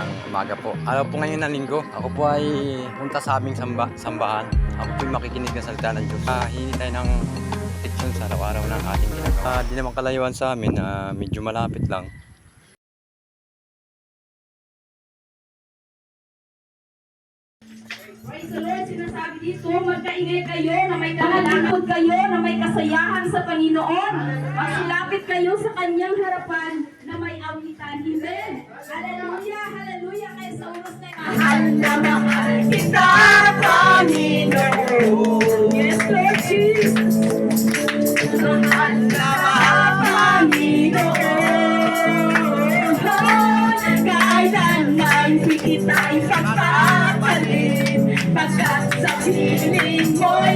ng umaga po. Araw po ngayon ng linggo. Ako po ay punta sa aming sambahan. Ako po ay makikinig ng salita ng Diyos. Hingi tayo ng protection sa araw-araw ng ating ginagawa. Di naman kalayuan sa amin, medyo malapit lang. Praise the Lord, sinasabi dito, magkaingay kayo na may kahalangod kayo na may kasayahan sa Panginoon. Magsilapit kayo sa kanyang harapan na may awitan. Amen. Hallelujah, hallelujah. Kaya sa oras na mahal na mahal kita, Panginoon. Yes, Lord Jesus. Mahal na mahal, Panginoon. Kailanman di kita ipagpapalit, pagkat sa piling mo'y